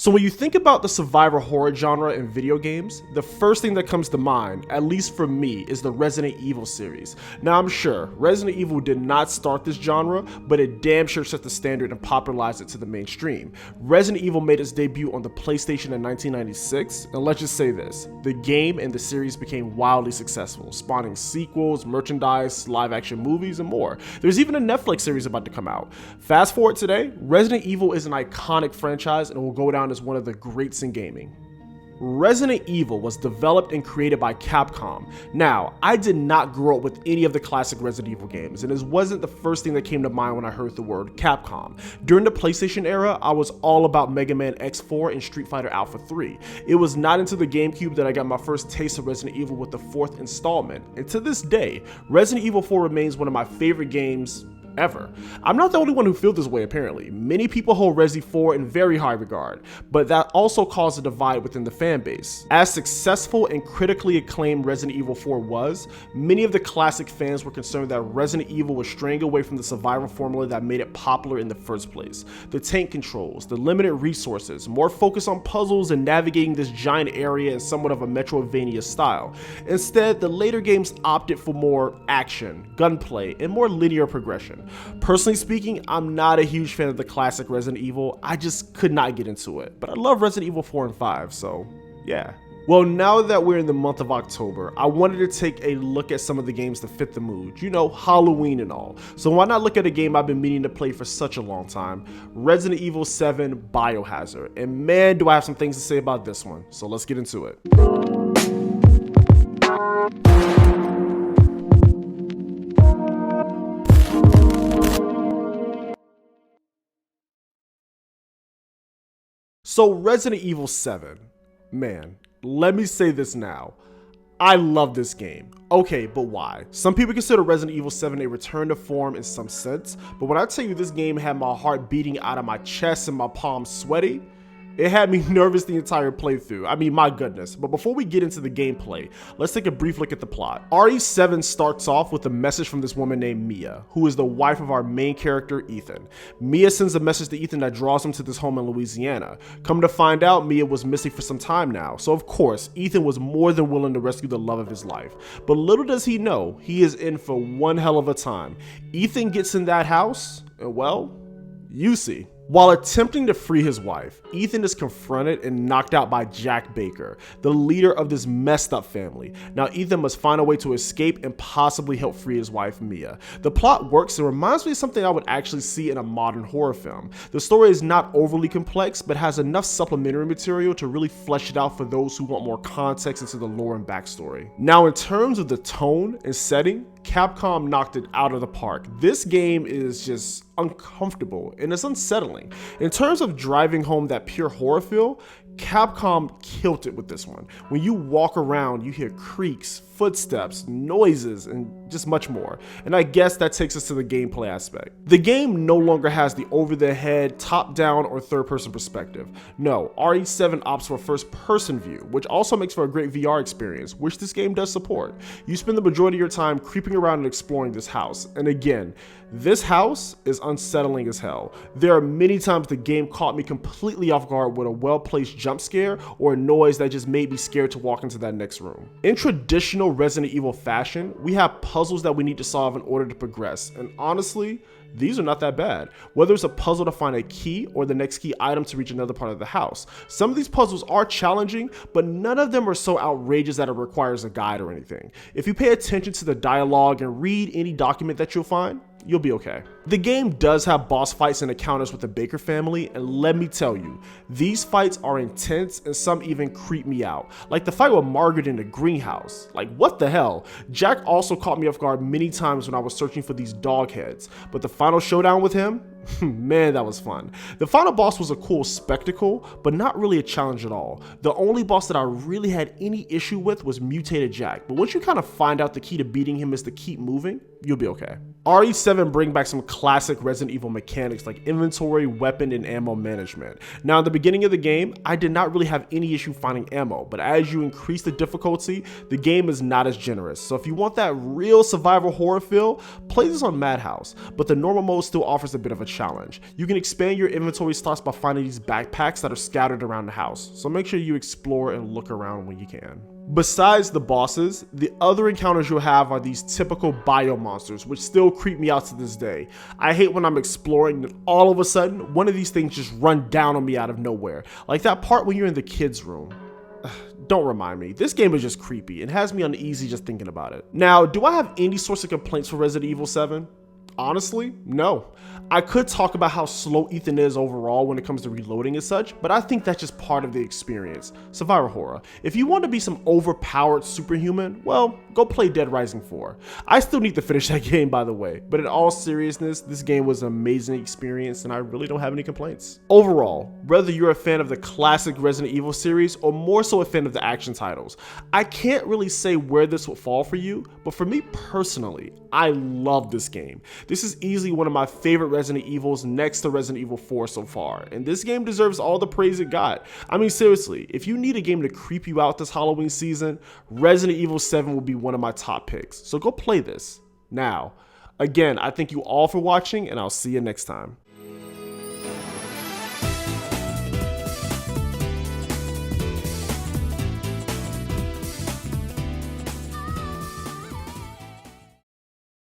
So when you think about the survivor horror genre in video games, the first thing that comes to mind, at least for me, is the Resident Evil series. Now I'm sure, Resident Evil did not start this genre, but it damn sure set the standard and popularized it to the mainstream. Resident Evil made its debut on the PlayStation in 1996, and let's just say this, the game and the series became wildly successful, spawning sequels, merchandise, live action movies, and more. There's even a Netflix series about to come out. Fast forward today, Resident Evil is an iconic franchise and will go down as one of the greats in gaming. Resident Evil was developed and created by Capcom. Now, I did not grow up with any of the classic Resident Evil games, and this wasn't the first thing that came to mind when I heard the word Capcom. During the PlayStation era, I was all about Mega Man X4 and Street Fighter Alpha 3. It was not until the GameCube that I got my first taste of Resident Evil with the 4th installment, and to this day, Resident Evil 4 remains one of my favorite games ever. I'm not the only one who feels this way apparently. Many people hold Resi 4 in very high regard, but that also caused a divide within the fan base. As successful and critically acclaimed Resident Evil 4 was, many of the classic fans were concerned that Resident Evil was straying away from the survival formula that made it popular in the first place. The tank controls, the limited resources, more focus on puzzles and navigating this giant area in somewhat of a Metroidvania style. Instead, the later games opted for more action, gunplay, and more linear progression. Personally speaking, I'm not a huge fan of the classic Resident Evil. I just could not get into it, but I love Resident Evil 4 and 5, so yeah. Well, now that we're in the month of October, I wanted to take a look at some of the games that fit the mood, you know, Halloween and all. So why not look at a game I've been meaning to play for such a long time, Resident Evil 7 Biohazard. And man, do I have some things to say about this one, so let's get into it. So Resident Evil 7, man, let me say this now. I love this game. Okay, but why? Some people consider Resident Evil 7 a return to form in some sense, but when I tell you this game had my heart beating out of my chest and my palms sweaty, it had me nervous the entire playthrough. I mean, my goodness. But before we get into the gameplay, let's take a brief look at the plot. RE7 starts off with a message from this woman named Mia, who is the wife of our main character, Ethan. Mia sends a message to Ethan that draws him to this home in Louisiana. Come to find out, Mia was missing for some time now. So of course, Ethan was more than willing to rescue the love of his life. But little does he know, he is in for one hell of a time. Ethan gets in that house, and well, you see. While attempting to free his wife, Ethan is confronted and knocked out by Jack Baker, the leader of this messed up family. Now Ethan must find a way to escape and possibly help free his wife, Mia. The plot works and reminds me of something I would actually see in a modern horror film. The story is not overly complex, but has enough supplementary material to really flesh it out for those who want more context into the lore and backstory. Now in terms of the tone and setting, Capcom knocked it out of the park. This game is just uncomfortable and it's unsettling. In terms of driving home that pure horror feel, Capcom killed it with this one. When you walk around, you hear creaks, footsteps, noises, and just much more. And I guess that takes us to the gameplay aspect. The game no longer has the over-the-head, top-down, or third-person perspective. No, RE7 opts for a first-person view, which also makes for a great VR experience, which this game does support. You spend the majority of your time creeping around and exploring this house. And again, this house is unsettling as hell. There are many times the game caught me completely off guard with a well-placed jump scare or a noise that just made me scared to walk into that next room. In traditional Resident Evil fashion, we have puzzles that we need to solve in order to progress, and honestly, these are not that bad. Whether it's a puzzle to find a key or the next key item to reach another part of the house. Some of these puzzles are challenging, but none of them are so outrageous that it requires a guide or anything. If you pay attention to the dialogue and read any document that you'll find, you'll be okay. The game does have boss fights and encounters with the Baker family, and let me tell you, these fights are intense and some even creep me out. Like the fight with Margaret in the greenhouse. Like what the hell? Jack also caught me off guard many times when I was searching for these dog heads, but the final showdown with him? Man, that was fun. The final boss was a cool spectacle, but not really a challenge at all. The only boss that I really had any issue with was Mutated Jack, but once you kind of find out the key to beating him is to keep moving, you'll be okay. RE7 bring back some classic Resident Evil mechanics like inventory, weapon, and ammo management. Now, in the beginning of the game, I did not really have any issue finding ammo, but as you increase the difficulty, the game is not as generous. So if you want that real survival horror feel, play this on Madhouse, but the normal mode still offers a bit of a challenge. You can expand your inventory slots by finding these backpacks that are scattered around the house, so make sure you explore and look around when you can. Besides the bosses, the other encounters you'll have are these typical bio monsters, which still creep me out to this day. I hate when I'm exploring and all of a sudden, one of these things just run down on me out of nowhere. Like that part when you're in the kids' room. Don't remind me. This game is just creepy and has me uneasy just thinking about it. Now, do I have any sorts of complaints for Resident Evil 7? Honestly, no. I could talk about how slow Ethan is overall when it comes to reloading and such, but I think that's just part of the experience. Survival horror. If you want to be some overpowered superhuman, well, go play Dead Rising 4. I still need to finish that game, by the way, but in all seriousness, this game was an amazing experience and I really don't have any complaints. Overall, whether you're a fan of the classic Resident Evil series or more so a fan of the action titles, I can't really say where this would fall for you, but for me personally, I love this game. This is easily one of my favorite Resident Evils next to Resident Evil 4 so far, and this game deserves all the praise it got. I mean, seriously, if you need a game to creep you out this Halloween season, Resident Evil 7 will be one of my top picks, so go play this. Now, again, I thank you all for watching, and I'll see you next time.